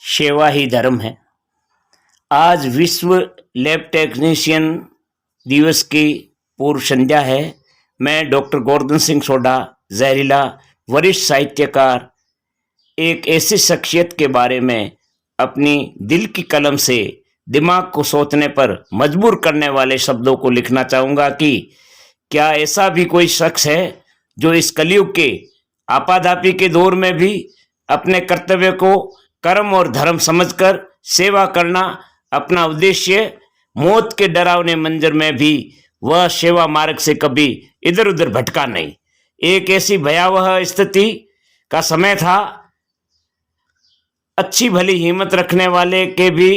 सेवा ही धर्म है। आज विश्व लैब टेक्नीशियन दिवस की पूर्व संध्या है। मैं डॉक्टर गोवर्धन सिंह सोढा, जहरीला वरिष्ठ साहित्यकार, एक ऐसी शख्सियत के बारे में अपनी दिल की कलम से दिमाग को सोचने पर मजबूर करने वाले शब्दों को लिखना चाहूँगा कि क्या ऐसा भी कोई शख्स है जो इस कलयुग के आपाधापी के दौर में भी अपने कर्तव्य को कर्म और धर्म समझकर सेवा करना अपना उद्देश्य, मौत के डरावने मंजर में भी वह सेवा मार्ग से कभी इधर उधर भटका नहीं। एक ऐसी भयावह स्थिति का समय था, अच्छी भली हिम्मत रखने वाले के भी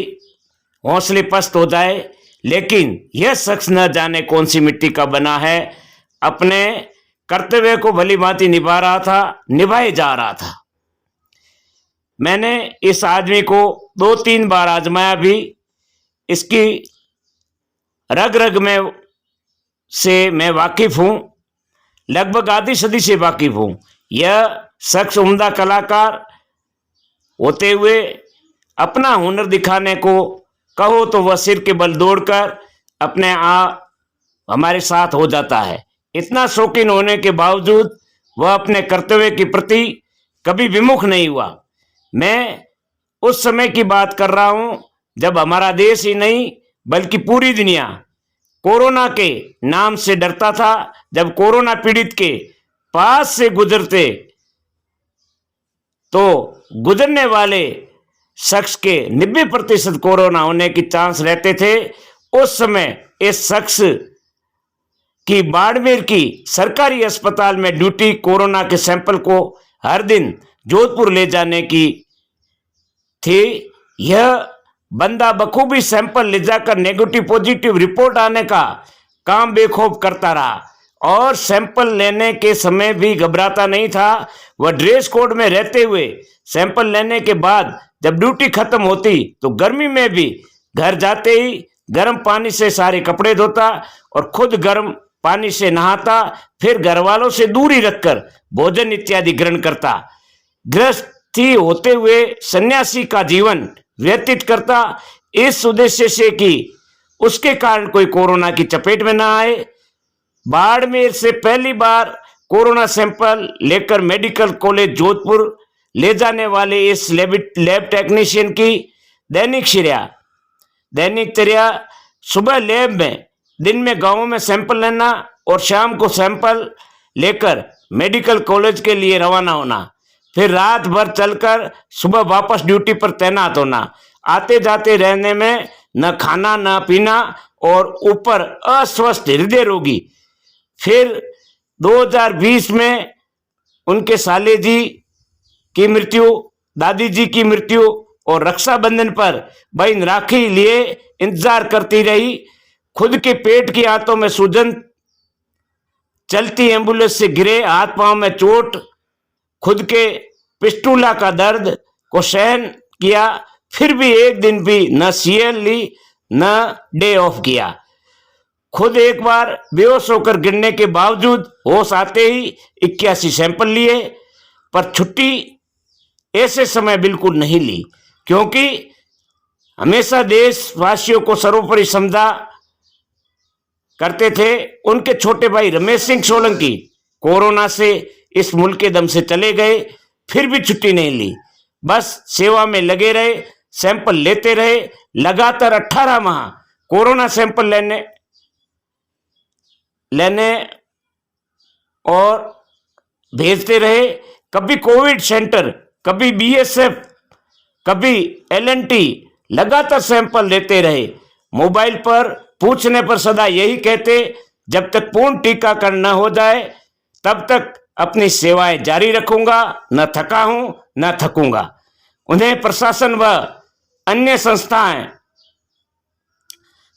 हौसले पस्त हो जाए, लेकिन यह शख्स न जाने कौन सी मिट्टी का बना है, अपने कर्तव्य को भली भांति निभा रहा था, निभाए जा रहा था। मैंने इस आदमी को 2-3 बार आजमाया भी, इसकी रग रग में से मैं वाकिफ हूं, लगभग आधी सदी से वाकिफ हूं। यह शख्स उम्दा कलाकार होते हुए अपना हुनर दिखाने को कहो तो वह सिर के बल दौड़कर अपने आप हमारे साथ हो जाता है। इतना शौकीन होने के बावजूद वह अपने कर्तव्य के प्रति कभी विमुख नहीं हुआ। मैं उस समय की बात कर रहा हूं जब हमारा देश ही नहीं बल्कि पूरी दुनिया कोरोना के नाम से डरता था। जब कोरोना पीड़ित के पास से गुजरते तो गुजरने वाले शख्स के 90% कोरोना होने की चांस रहते थे, उस समय इस शख्स की बाड़मेर की सरकारी अस्पताल में ड्यूटी कोरोना के सैंपल को हर दिन जोधपुर ले जाने की थी। यह बंदा बखूबी सैंपल ले जाकर नेगेटिव पॉजिटिव रिपोर्ट आने का काम बेखौफ करता रहा और सैंपल लेने के समय भी घबराता नहीं था। वह ड्रेस कोड में रहते हुए सैंपल लेने के बाद जब ड्यूटी खत्म होती तो गर्मी में भी घर जाते ही गर्म पानी से सारे कपड़े धोता और खुद गर्म पानी से नहाता, फिर घर वालों से दूरी रखकर भोजन इत्यादि ग्रहण करता। गृहस्थी होते हुए सन्यासी का जीवन व्यतीत करता, इस उद्देश्य से कि उसके कारण कोई कोरोना की चपेट में न आए। बाड़मेर से पहली बार कोरोना सैंपल लेकर मेडिकल कॉलेज जोधपुर ले जाने वाले इस लैब टेक्नीशियन की दैनिक चर्या सुबह लैब में, दिन में गांवों में सैंपल लेना और शाम को सैंपल लेकर मेडिकल कॉलेज के लिए रवाना होना, फिर रात भर चलकर सुबह वापस ड्यूटी पर तैनात होना। आते जाते रहने में न खाना न पीना और ऊपर अस्वस्थ हृदय रोगी। फिर 2020 में उनके साले जी की मृत्यु, दादी जी की मृत्यु और रक्षाबंधन पर बहन राखी लिए इंतजार करती रही। खुद के पेट की आंतों में सूजन, चलती एम्बुलेंस से गिरे, हाथ पांव में चोट, खुद के पिस्टूला का दर्द को सहन किया, फिर भी एक दिन भी न सीएल ली न डे ऑफ किया। खुद एक बार बेहोश होकर गिरने के बावजूद होश आते ही 81 सैंपल लिए, पर छुट्टी ऐसे समय बिल्कुल नहीं ली, क्योंकि हमेशा देशवासियों को सर्वोपरि समझा करते थे। उनके छोटे भाई रमेश सिंह सोलंकी कोरोना से इस मुल्क के दम से चले गए, फिर भी छुट्टी नहीं ली, बस सेवा में लगे रहे, सैंपल लेते रहे। लगातार 18 माह कोरोना सैंपल लेने और भेजते रहे। कभी कोविड सेंटर, कभी बीएसएफ, कभी एलएनटी, लगातार सैंपल लेते रहे। मोबाइल पर पूछने पर सदा यही कहते, जब तक पूर्ण टीकाकरण न हो जाए तब तक अपनी सेवाएं जारी रखूंगा, न थका हूं न थकूंगा। उन्हें प्रशासन व अन्य संस्थाएं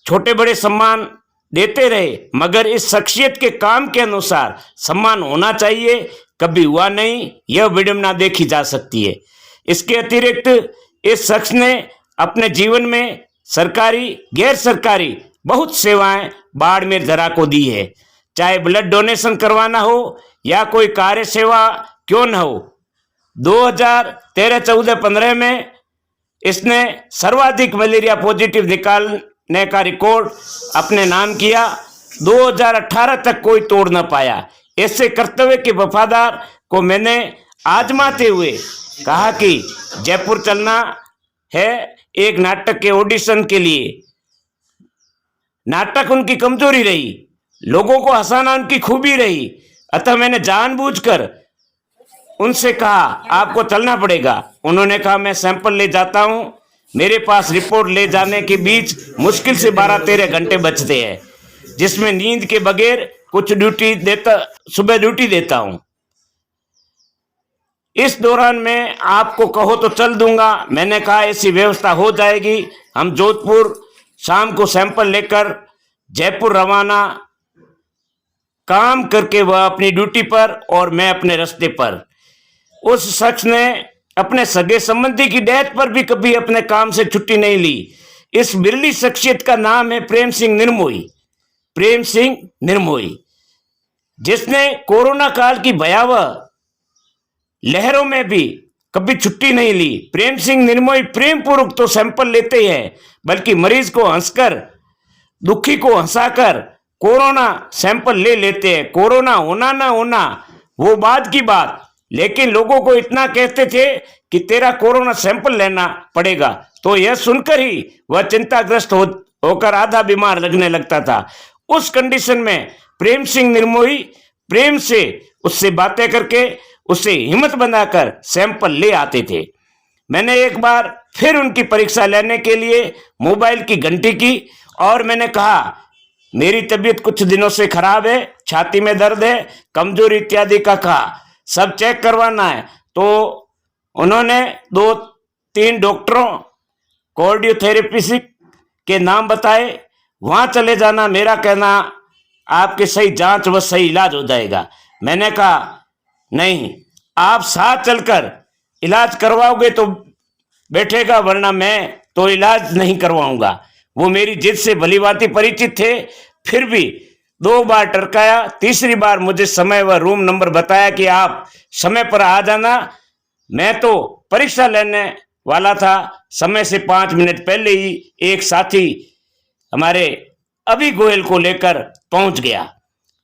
छोटे बड़े सम्मान देते रहे, मगर इस शख्सियत के काम के अनुसार सम्मान होना चाहिए, कभी हुआ नहीं। यह विडंबना देखी जा सकती है। इसके अतिरिक्त इस शख्स ने अपने जीवन में सरकारी गैर सरकारी बहुत सेवाएं बाड़मेर धरा को दी है, चाहे ब्लड डोनेशन करवाना हो या कोई कार्य सेवा क्यों न हो। 2013, 14, 15 में इसने सर्वाधिक मलेरिया पॉजिटिव निकालने का रिकॉर्ड अपने नाम किया। 2018 तक कोई तोड़ न पाया। ऐसे कर्तव्य के वफादार को मैंने आजमाते हुए कहा कि जयपुर चलना है एक नाटक के ऑडिशन के लिए। नाटक उनकी कमजोरी रही, लोगों को हंसाना उनकी खूबी रही, अतः मैंने जानबूझकर उनसे कहा आपको चलना पड़ेगा। उन्होंने कहा मैं सैंपल ले जाता हूं। मेरे पास रिपोर्ट ले जाने के बीच मुश्किल से 12-13 घंटे बचते हैं, जिसमें नींद के बगैर कुछ सुबह ड्यूटी देता हूं। इस दौरान मैं आपको कहो तो चल दूंगा। मैंने कहा ऐसी व्यवस्था हो जाएगी। हम जोधपुर शाम को सैंपल लेकर जयपुर रवाना, काम करके वह अपनी ड्यूटी पर और मैं अपने रास्ते पर। उस शख्स ने अपने सगे संबंधी की डेथ पर भी कभी अपने काम से छुट्टी नहीं ली। इस बिरली शख्सियत का नाम है प्रेम सिंह निर्मोही। प्रेम सिंह निर्मोही, जिसने कोरोना काल की भयावह लहरों में भी कभी छुट्टी नहीं ली। प्रेम सिंह निर्मोही प्रेम पूर्वक तो सैंपल लेते हैं, बल्कि मरीज को हंसकर, दुखी को हंसाकर कोरोना सैंपल ले लेते हैं। कोरोना होना ना होना वो बाद की बात, लेकिन लोगों को इतना कहते थे कि तेरा कोरोना सैंपल लेना पड़ेगा, तो यह सुनकर ही वह चिंताग्रस्त होकर आधा बीमार लगने लगता था। उस कंडीशन में प्रेम सिंह निर्मोही प्रेम से उससे बातें करके उससे हिम्मत बनाकर सैंपल ले आते थे। मैंने एक बार फिर उनकी परीक्षा लेने के लिए मोबाइल की घंटी की और मैंने कहा मेरी तबीयत कुछ दिनों से खराब है, छाती में दर्द है, कमजोरी इत्यादि का कहा, सब चेक करवाना है। तो उन्होंने 2-3 डॉक्टरों कार्डियोथेरेपिस्ट के नाम बताए, वहां चले जाना, मेरा कहना आपके सही जांच व सही इलाज हो जाएगा। मैंने कहा नहीं, आप साथ चलकर इलाज करवाओगे तो बैठेगा, वरना मैं तो इलाज नहीं करवाऊंगा। वो मेरी जिद से भलीभांति परिचित थे, फिर भी 2 बार टरकाया, तीसरी बार मुझे समय व रूम नंबर बताया कि आप समय पर आ जाना। मैं तो परीक्षा लेने वाला था, समय से 5 मिनट पहले ही एक साथी हमारे अभी गोयल को लेकर पहुंच गया।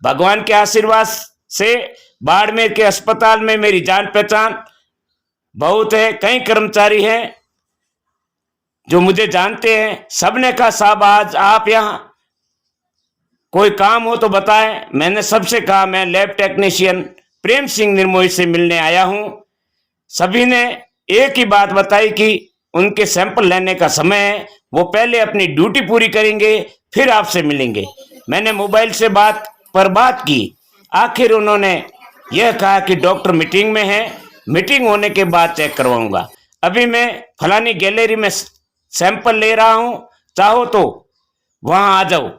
भगवान के आशीर्वाद से बाड़मेर के अस्पताल में मेरी जान पहचान बहुत है। कई कर्मचारी हैं जो मुझे जानते हैं। सबने कहा साहब आज आप यहाँ कोई काम हो तो बताएं। मैंने सबसे कहा मैं लैब टेक्नीशियन प्रेम सिंह निर्मोही से मिलने आया हूं। सभी ने एक ही बात बताई कि उनके सैंपल लेने का समय है, वो पहले अपनी ड्यूटी पूरी करेंगे फिर आपसे मिलेंगे। मैंने मोबाइल से बात की। आखिर उन्होंने यह कहा कि डॉक्टर मीटिंग में है, मीटिंग होने के बाद चेक करवाऊंगा। अभी मैं फलानी गैलरी में सैंपल ले रहा हूं, चाहो तो वहां आ जाओ।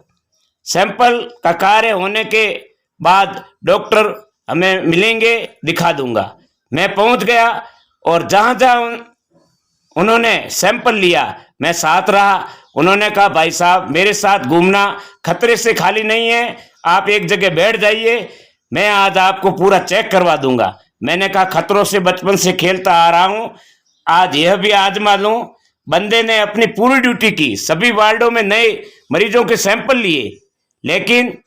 सैंपल का कार्य होने के बाद डॉक्टर हमें मिलेंगे, दिखा दूंगा। मैं पहुंच गया और जहां जहां उन्होंने सैंपल लिया मैं साथ रहा। उन्होंने कहा भाई साहब मेरे साथ घूमना खतरे से खाली नहीं है, आप एक जगह बैठ जाइए, मैं आज आपको पूरा चेक करवा दूंगा। मैंने कहा खतरों से बचपन से खेलता आ रहा हूं, आज यह भी आजमा लूं। बंदे ने अपनी पूरी ड्यूटी की, सभी वार्डों में नए मरीजों के सैंपल लिए, लेकिन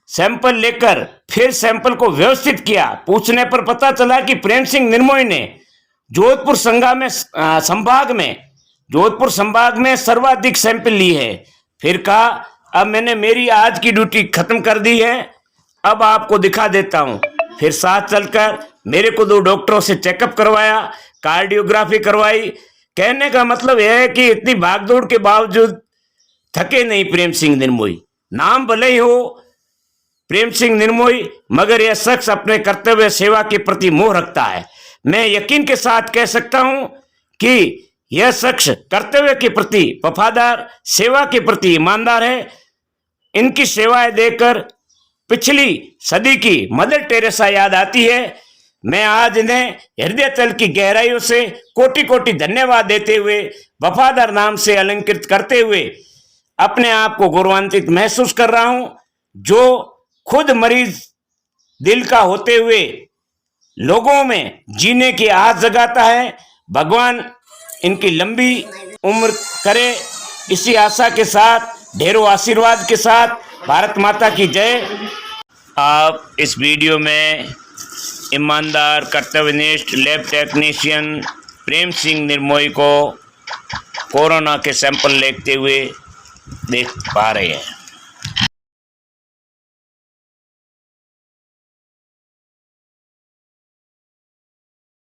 सैंपल लेकर फिर सैंपल को व्यवस्थित किया। पूछने पर पता चला कि प्रेम सिंह निर्मोही ने जोधपुर संभाग में सर्वाधिक सैंपल ली है। फिर कहा अब मैंने मेरी आज की ड्यूटी खत्म कर दी है, अब आपको दिखा देता हूं। फिर साथ चलकर मेरे को 2 डॉक्टरों से चेकअप करवाया, कार्डियोग्राफी करवाई। कहने का मतलब यह है कि इतनी भागदौड़ के बावजूद थके नहीं प्रेम सिंह निर्मोही। नाम भले ही हो प्रेम सिंह निर्मोही, मगर यह शख्स अपने कर्तव्य सेवा के प्रति मोह रखता है। मैं यकीन के साथ कह सकता हूं कि यह शख्स कर्तव्य के प्रति वफादार, सेवा के प्रति ईमानदार है। इनकी सेवाएं देखकर पिछली सदी की मदर टेरेसा याद आती है। मैं आज इन्हें हृदय तल की गहराइयों से कोटि कोटि धन्यवाद देते हुए, वफादार नाम से अलंकृत करते हुए अपने आप को गौरवान्वित महसूस कर रहा हूं, जो खुद मरीज दिल का होते हुए लोगों में जीने की आस जगाता है। भगवान इनकी लंबी उम्र करे, इसी आशा के साथ, ढेरों आशीर्वाद के साथ, भारत माता की जय। आप इस वीडियो में ईमानदार कर्तव्यनिष्ठ लैब टेक्नीशियन प्रेम सिंह निर्मोही को कोरोना के सैंपल लेते हुए देख पा रहे हैं।